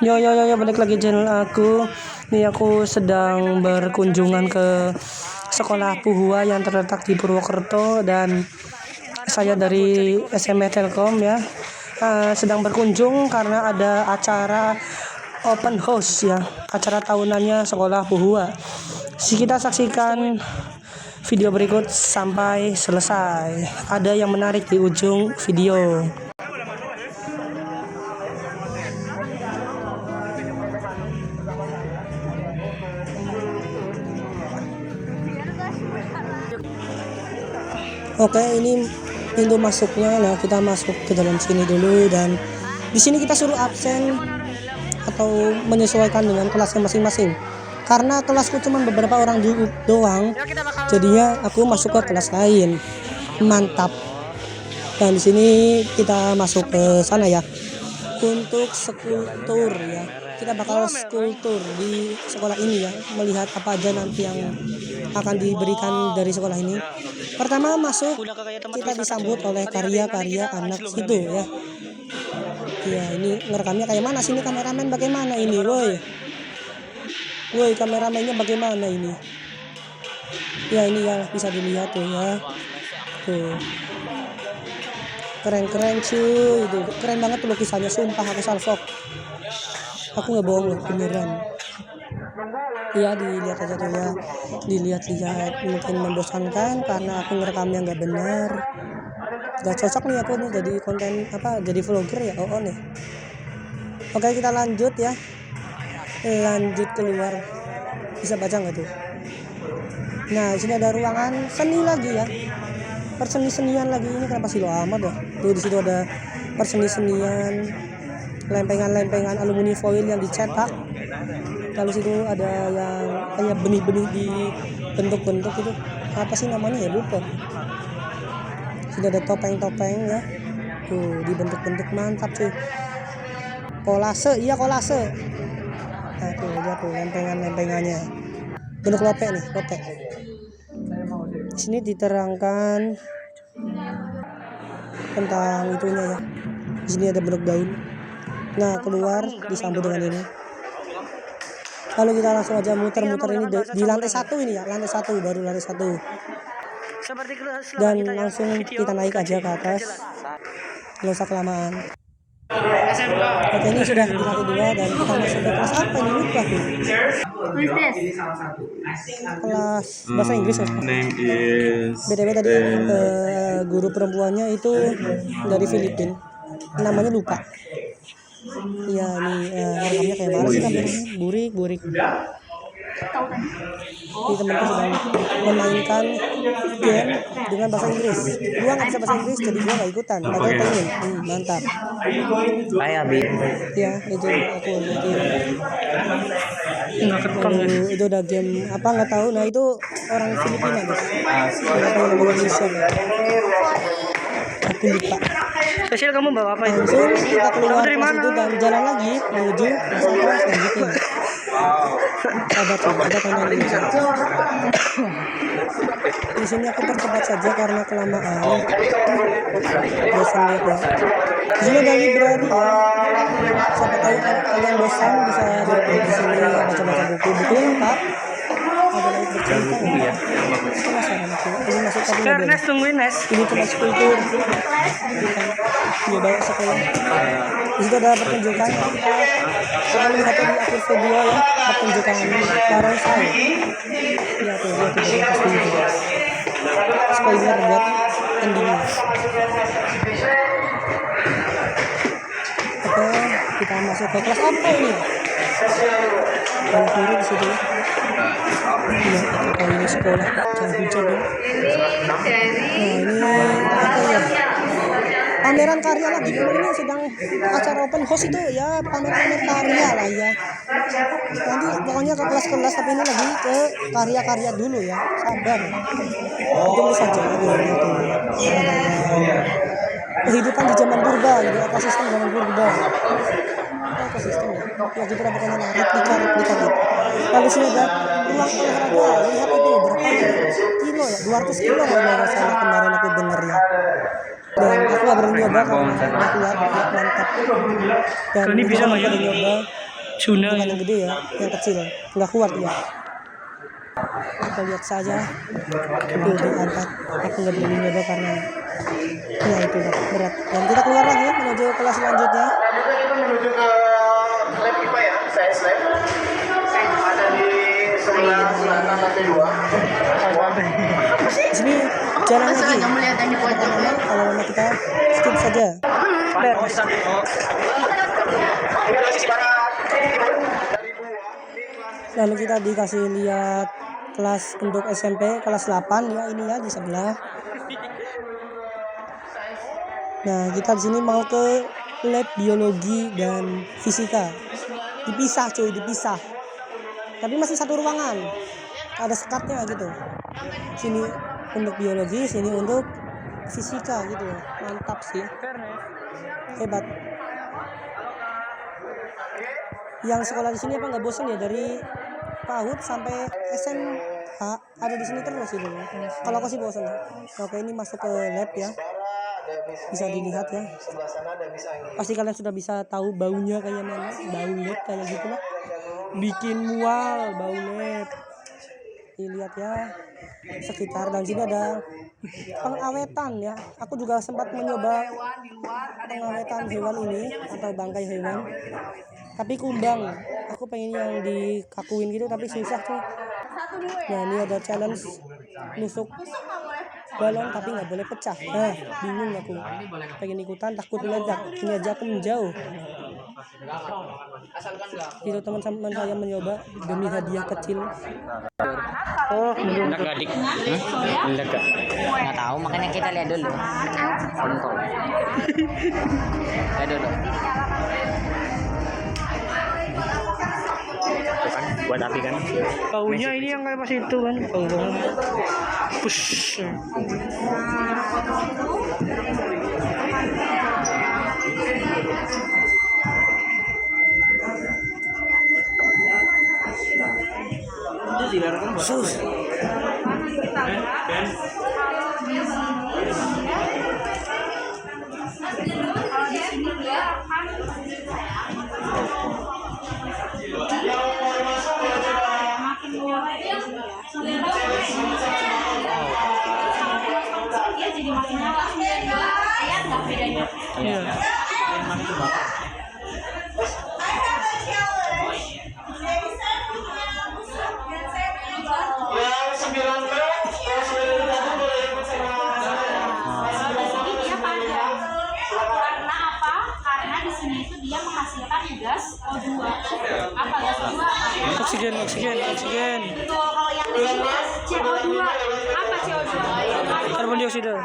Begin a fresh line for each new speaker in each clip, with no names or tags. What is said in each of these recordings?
Yo, balik lagi channel aku. Nih aku sedang berkunjungan ke sekolah Puhua yang terletak di Purwokerto, dan saya dari SMA Telkom ya. Sedang berkunjung karena ada acara open house ya, acara tahunannya sekolah Puhua. Kita saksikan video berikut sampai selesai. Ada yang menarik di ujung video. Oke, ini pintu masuknya. Nah, kita masuk ke dalam sini dulu, dan di sini kita suruh absen atau menyesuaikan dengan kelasnya masing-masing. Karena kelasku cuma beberapa orang doang, jadinya aku masuk ke kelas lain. Mantap. Dan di sini kita masuk ke sana ya. Untuk skulptur ya. Kita bakal skulptur di sekolah ini ya, melihat apa aja nanti yang akan diberikan dari sekolah ini. Pertama masuk, kita disambut oleh karya-karya anak itu ya. Ya, ini ngerekamnya kayak mana sini, kameramen bagaimana ini, woi kameramennya bagaimana ini ya. Ini ya bisa dilihat tuh ya, tuh keren cuy, itu keren banget tuh lukisannya, sumpah aku salfok, aku nggak bohong loh, beneran ya. Dilihat aja tuh ya, dilihat mungkin membosankan karena aku ngerekamnya nggak benar, nggak cocok nih aku nih jadi konten jadi vlogger ya. Nih oke, kita lanjut ya, lanjut keluar. Bisa baca nggak tuh? Nah, sini ada ruangan seni lagi ya, perseni-senian lagi. Ini kenapa sih lo amat ya? Tuh di situ ada perseni-senian, lempengan aluminium foil yang dicetak. Lalu situ ada yang kayak benih-benih di bentuk-bentuk itu, apa sih namanya ya, lupa. Sudah ada topeng-topeng ya, tuh di bentuk-bentuk, mantap cuy. Kolase. Nah tuh lihat tuh lempengannya, bentuk lope. Di sini diterangkan tentang itunya ya. Di sini ada bentuk daun. Nah, keluar disambut dengan ini. Lalu kita langsung aja muter-muter ini di lantai 1 ini ya, baru lantai 1. Dan langsung kita naik aja ke atas, nggak usah kelamaan. Oke, ini sudah di lantai 2 dan kita masuk ke kelas apa ini, lupa tuh. Kelas bahasa Inggris ya. BTW tadi guru perempuannya itu dari Filipina, namanya lupa. Iya, ini rekamnya kayak mana sih kameranya? Burik. Ini temanku sedang memainkan game dengan bahasa Inggris. Gua nggak bisa bahasa Inggris, jadi gua nggak ikutan. Padahal pengen. Mantap.
Kayak Bi.
Ya, itu aku itu udah game apa nggak tahu. Nah, itu orang Filipina guys. Nggak tahu nama Indonesia. Aku lupa.
Spesial kamu bawa apa itu?
Langsung kita keluar dari itu dan jalan lagi menuju sekolah selanjutnya. Ada tonton ini. Di sini aku percepat saja karena kelamaan. Bosan lihat ya. Di sini ada library ya. Siapa tahu kalian bosan bisa duduk di sini baca-baca buku lengkap. Ada laut bercerita ya. Penasaran aku. Ini masuk tadi ada.
Nes tungguin Nes.
Ini cuma skulptur. Dia bawa sekolah. Di situ ada pertunjukan. Kita melihat di akhir video ya, pertunjukan barongsai. Ya tuh dari atas dulu. Spoiler buat endingnya. Oke, kita masuk ke kelas apa ini? Kalau kiri di situ. Iya, kalau ini sekolah jangan hujan ya. Nah, ini apa ya? Pameran karya lagi. Ini sedang acara open house itu ya, pamer karya lah ya. Nanti pokoknya ke kelas-kelas, tapi ini lagi ke karya-karya dulu ya. Sabar. Tunggu saja. Kehidupan di zaman purba, gitu, ekosistem zaman purba. Ekosistem ya gitu lah pokoknya, replika gitu. Lalu sini ada ruang olahraga. Lihat itu berapa kilo ya, 200 kilo kalau nggak salah kemarin aku denger ya. Dan aku gak berani nyoba karena aku lihat mantap. Dan
ini bisa nggak ya?
nyoba
Cuna
bukan
ya.
yang gede ya, yang kecil, nggak kuat ya. Kita lihat saja. Tuh diangkat. Aku nggak berani nyoba karena ya itu udah berat. Dan kita keluar lagi menuju kelas selanjutnya.
Selanjutnya kita menuju ke lab IPA ya, saya lab. Ada di sebelah selatan lantai 2.
Di sini jalan lagi. Kalau lama kita skip saja. Lalu kita dikasih lihat kelas untuk SMP kelas 8 ya, ini ya di sebelah. Nah, kita di sini mau ke lab biologi dan fisika. Dipisah cuy, dipisah. Tapi masih satu ruangan. Ada sekatnya gitu. Sini untuk biologi, sini untuk fisika gitu. Mantap sih. Hebat. Yang sekolah di sini apa nggak bosan ya, dari PAUD sampai SMH ada di sini terus gitu. Kalau aku sih bosan. Oke, ini masuk ke lab ya. Bisa dilihat ya. Pasti kalian sudah bisa tahu baunya kayak mana. Bau lab kayak gitu lah. Bikin mual bau lab. Dilihat ya sekitar, dan sini ada pengawetan ya. Aku juga sempat mencoba pengawetan hewan ini atau bangkai hewan, tapi kumbang. Aku pengen yang dikakuin gitu tapi susah tuh. Nah, ini ada challenge nusuk balon tapi nggak boleh pecah. Nah, bingung aku, pengen ikutan takut meledak. Ini aja aku menjauh. Itu teman-teman saya mencoba demi hadiah kecil.
Oh, belum.
Enggak dik. Enggak. Enggak tahu, makanya kita lihat dulu. Kontrol. Lihat dulu. Bukan buat api kan?
Baunya ini yang kayak pas itu kan. Oh. Push.
Sus.
Iya.
Yang 9 lab, yang sudah ditunggu boleh ikut sama
Dia pada karena apa? Karena di sini itu dia menghasilkan gas O2. Apa gas O2?
Oksigen.
Tuh, kalau yang di sini CO2. Apa CO2?
Karbon dioksida.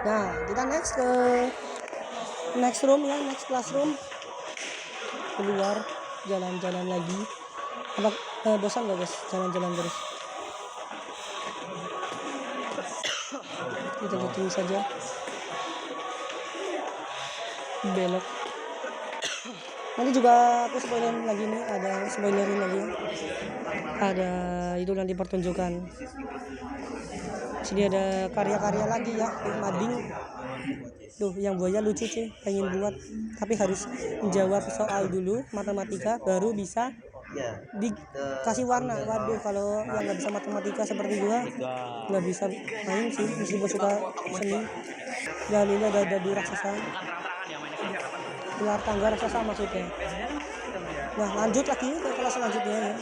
Nah, kita next ke next room ya, next classroom. Keluar, jalan-jalan lagi. Apa bosan nggak guys jalan-jalan terus? Kita tunggu saja. Belok. Nanti juga aku spoilerin lagi nih, ada spoilerin lagi. Ada itu nanti pertunjukan. Sini ada karya-karya lagi ya, mading. Tuh, yang buaya lucu sih, pengen buat. Tapi harus menjawab soal dulu, matematika, baru bisa dikasih warna. Waduh, kalau yang nggak bisa matematika seperti gua, nggak bisa main sih, meskipun suka seni. Dan ini ada dadu raksasa. Gelar tangga raksasa maksudnya. Nah, lanjut lagi ke kelas selanjutnya ya.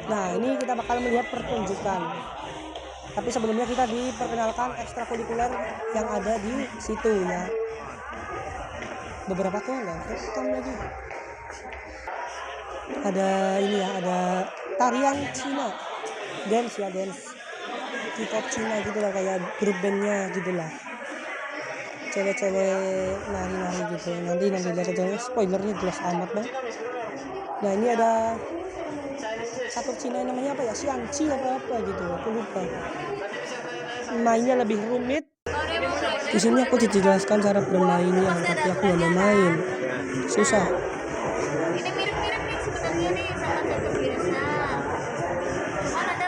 Nah, ini kita bakal melihat pertunjukan. Tapi sebelumnya kita diperkenalkan ekstrakurikuler yang ada di situ ya. Beberapa kok nggak rekam lagi. Ada ini ya, ada tarian Cina, dance ya, dance K-pop Cina gitu lah, kayak grup bandnya gitu lah. Cewek-cewek nari-nari gitu. Nanti lihat aja, spoilernya jelas amat bang. Nah, ini ada satu Cina namanya apa ya, Xianqi apa gitu, aku lupa. Mainnya lebih rumit. Di sini aku dijelaskan cara bermainnya, tapi aku nggak mau main, susah.
Ini mirip-mirip nih sebenarnya nih sama contoh virusnya. Cuman ada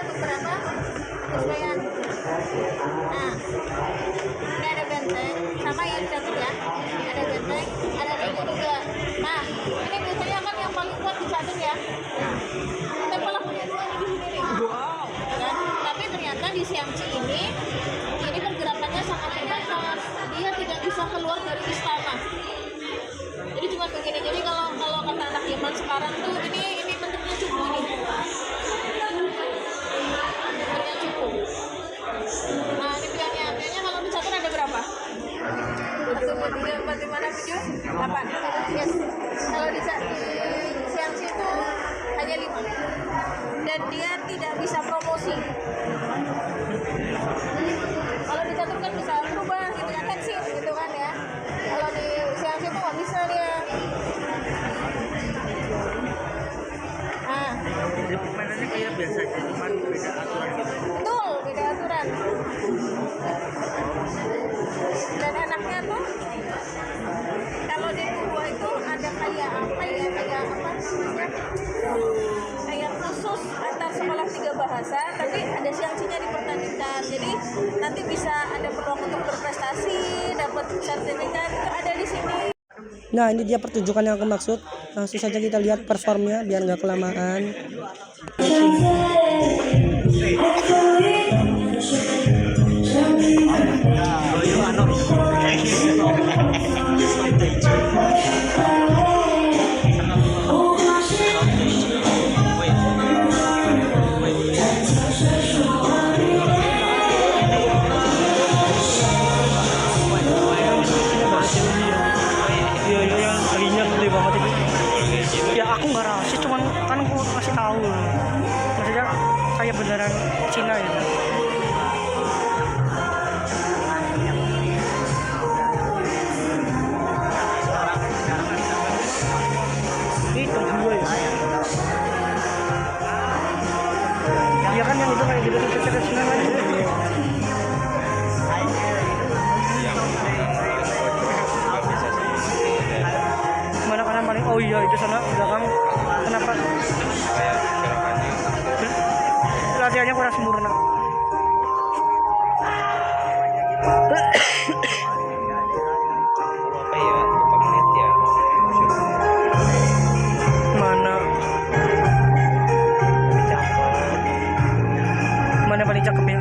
di tempat di mana video 8. Yes. Kalau di siang situ hanya 5. Dan dia tidak bisa promosi. Kalau di catur kan bisa berubah gitu kan, exit gitu kan ya. Kalau di siang situ nggak bisa dia.
Jadi permainannya kayak biasa aja, cuman beda aturan gitu.
Betul, beda aturan. Dan enaknya tuh kalau di Kuba itu ada kayak apa namanya, kayak khusus antar sekolah 3 bahasa, tapi ada sanksinya dipertandingkan. Jadi nanti bisa ada peluang untuk berprestasi, dapat sertifikat, itu ada di sini.
Nah, ini dia pertunjukan yang aku maksud. Langsung saja kita lihat performnya biar nggak kelamaan.
Iya yang kalinya gede banget itu. Ya aku nggak rasis, cuman kan aku kasih tahu. Maksudnya kayak beneran Cina gitu. Itu dua ya. Iya kan yang itu kayak gitu kita Cina lagi. Mana kanan paling, oh iya itu sana belakang. Kenapa latihannya kurang sempurna? Mana paling cakep ya?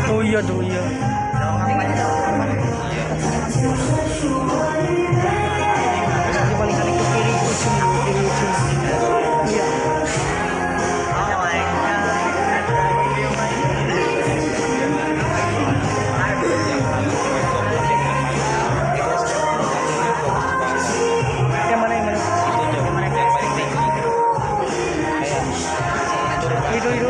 Oh iya tuh iya. Di paling kanan ke kiri ujung. Iya. Yang mana? Itu.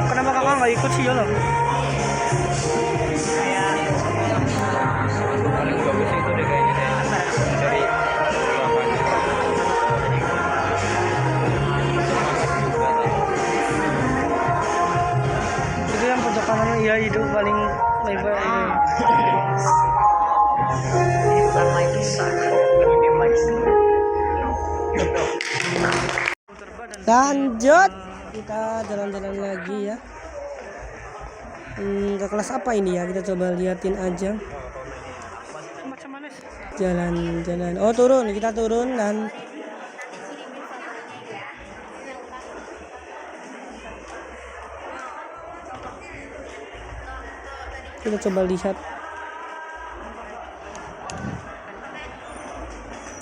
Kenapa kakak nggak ikut sih ya loh?
Paling bagus itu deh kayaknya deh. Dari
Itu yang pojok kanan, iya itu paling lebar itu.
Lanjut, kita jalan-jalan lagi ya. Ke kelas apa ini ya? Kita coba liatin aja.
Macam mana sih?
Jalan-jalan. Oh turun, kita turun dan kita coba lihat.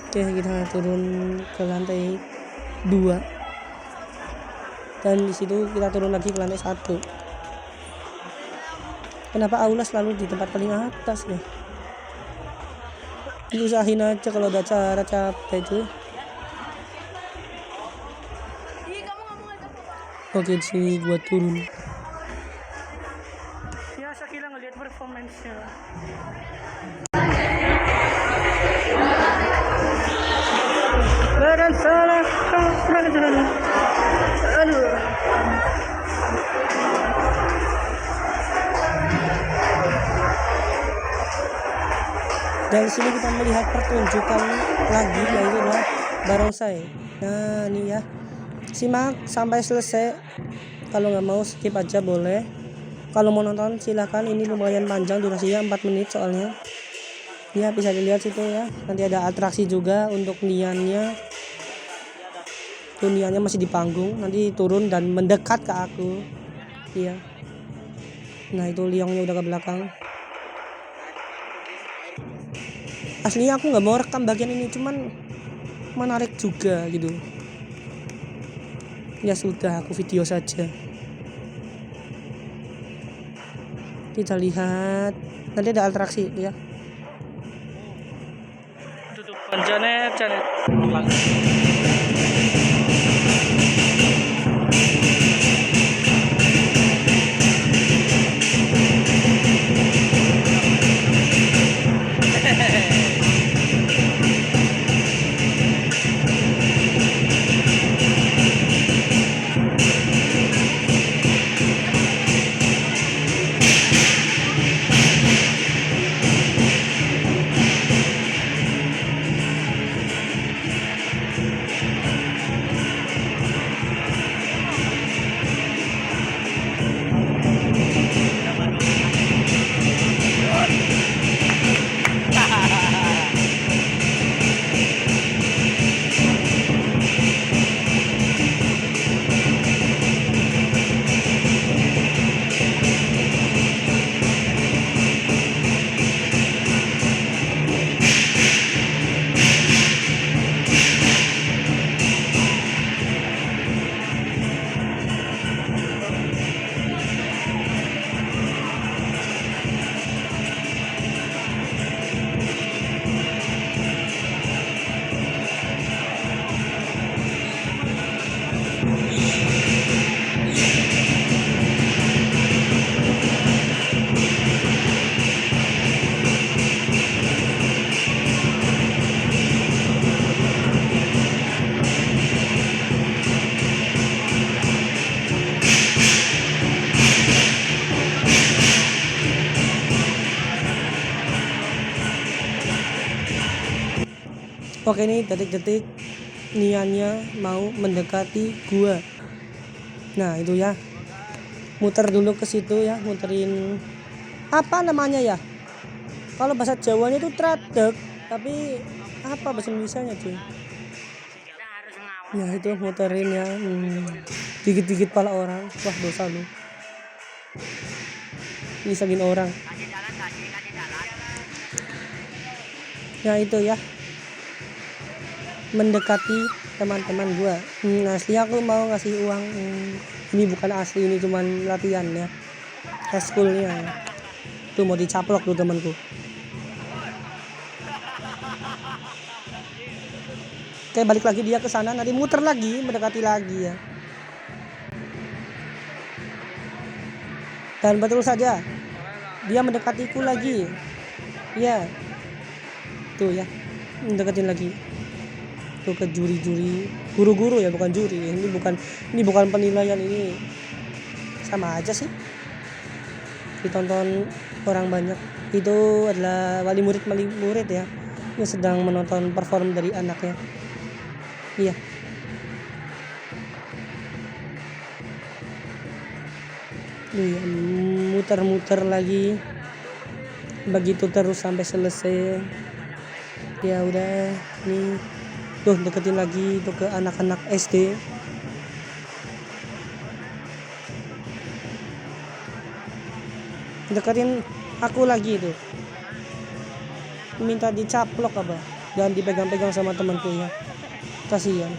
Oke, kita turun ke lantai 2 dan di situ kita turun lagi ke lantai 1. Kenapa aula selalu di tempat paling atas ya? Diusahain aja kalau ada acara capek tuh. Oke, di sini gua turun.
Ya Shakila ngeliat performance-nya. Badan salah, aduh.
Dan sini kita melihat pertunjukan lagi yaitu adalah barongsai. Nah ini ya, simak sampai selesai. Kalau nggak mau skip aja boleh. Kalau mau nonton silahkan. Ini lumayan panjang durasinya, 4 menit soalnya. Ya bisa dilihat situ ya. Nanti ada atraksi juga untuk niannya. Tuh niannya masih di panggung. Nanti turun dan mendekat ke aku. Iya. Nah itu Liongnya udah ke belakang. Aslinya aku nggak mau rekam bagian ini, cuman menarik juga gitu. Ya sudah, aku video saja. Kita lihat, nanti ada atraksi ya.
Tutupan Janet.
Oke, ini detik-detik Niannya mau mendekati gua. Nah itu ya, muter dulu ke situ ya, muterin apa namanya ya, kalau bahasa Jawanya itu tradek, tapi apa bahasa Indonesianya cuy? Nah itu muterin ya, dikit-dikit pala orang. Wah dosa lu, nyisagin orang. Ya itu ya, mendekati teman-teman gua. Asli aku mau ngasih uang. Ini bukan asli, ini cuman latihan ya, eskulnya. Tuh mau dicaplok tuh temanku. Oke, balik lagi dia ke sana, nanti muter lagi, mendekati lagi ya. Dan betul saja, dia mendekatiku lagi. Ya, tuh ya, mendekatin lagi. Tuh ke juri-juri, guru-guru ya, bukan juri. Ini bukan penilaian, ini sama aja sih. Ditonton orang banyak. Itu adalah wali murid ya, yang sedang menonton perform dari anaknya. Iya. Iya, muter-muter lagi. Begitu terus sampai selesai. Ya udah, nih. Tuh deketin lagi tuh ke anak-anak SD. Deketin aku lagi tuh. Minta dicaplok apa? Jangan dipegang-pegang sama temanku ya. Kasihan.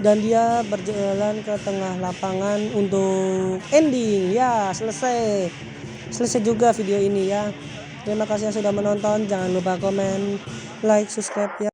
Dan dia berjalan ke tengah lapangan untuk ending. Ya, selesai juga video ini ya. Terima kasih yang sudah menonton. Jangan lupa komen, like, subscribe ya.